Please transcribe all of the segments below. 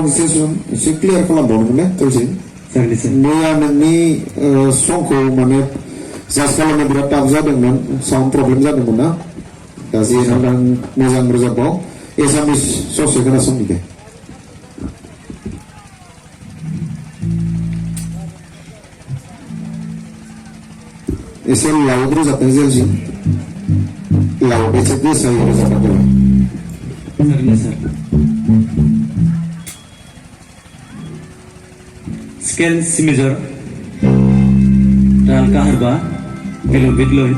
Translation एसे clear खालामबावनो ने तौसे जागोन सार मैया नोंनि संखौ माने जाज खालामनो बिराद टाफ जादोंमोन साउन्ड प्रब्लेम जादोंमोन ना दा जेराव आं मोजां रोजाबबाव एसामिस ससे खोनासंनि दे एसे लाउड रोजाबनाय जायासै लाउड एसे गोसायै रोजाबनांगौ जागोन सार स्केल सि मेजर ताल काहारबा गेलो बिदलोय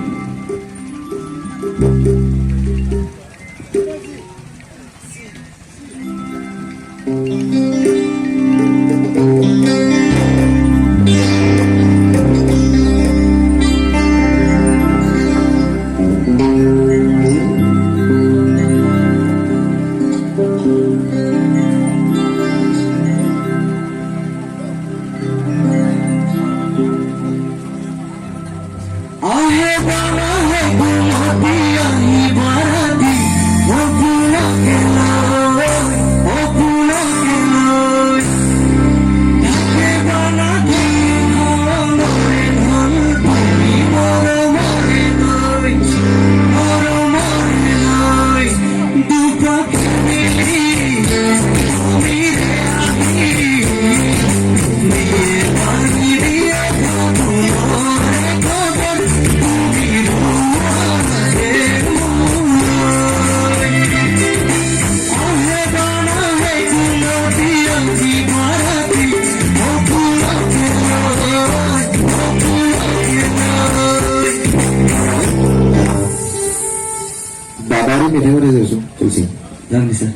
मेथाइ रोजाबसो तौसे जागोन सार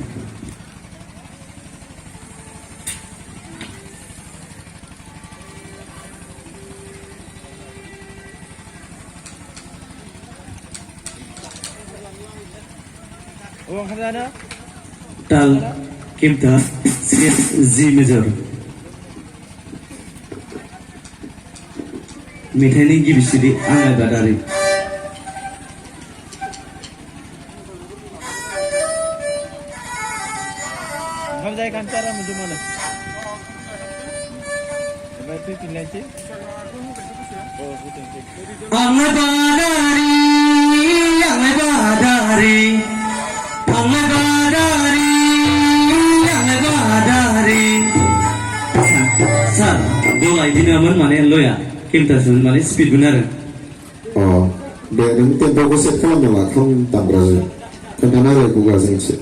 ताल किमथा स्केल जि मेजर मेथाइनि गिबि सिरि आंलाय बादारि Kancara menuju mana? Berarti tinggal sih. Oh, puting. Angai badari, angai badari, angai badari, angai badari. Sir, dua ini namun mana lo ya? Kita sun mana speed benar? Oh, dia nanti tempo ko set kalamnya lah, kan tambah karena ada gua sih.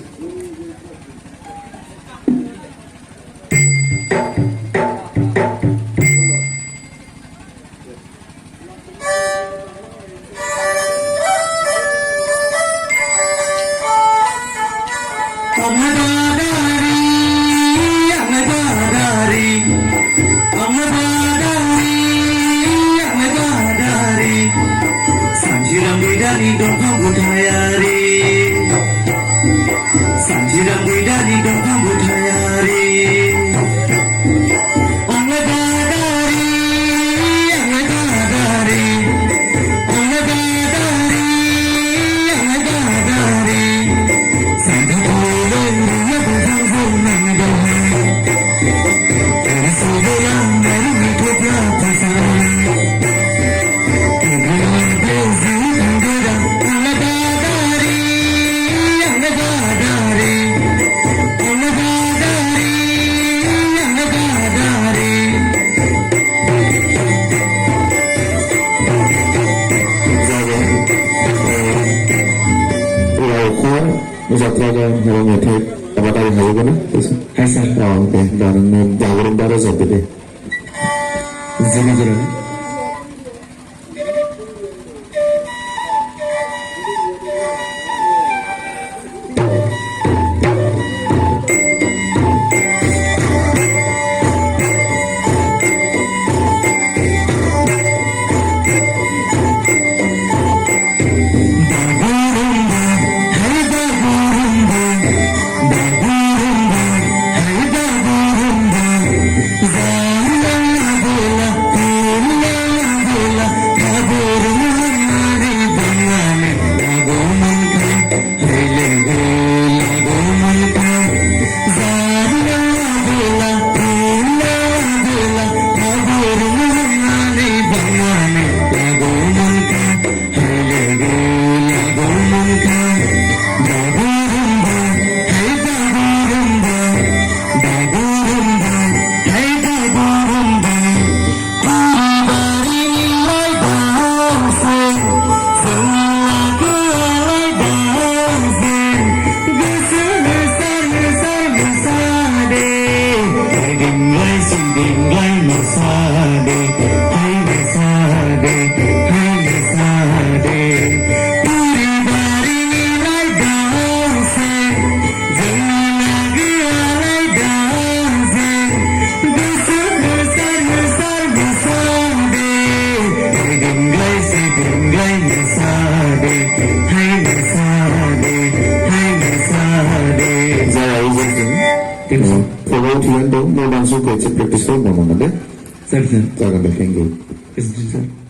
Zatraga kalau metai apa tadi hayu kan? Hai sir. Oh, oke. Dan jawaran baru sampai deh. Zina zina. Thank sir फराव थिगानो दं modern संखौ एसे practice खालामनांगोन दे sir sir जागोन दे thank you गोजोन्थों sir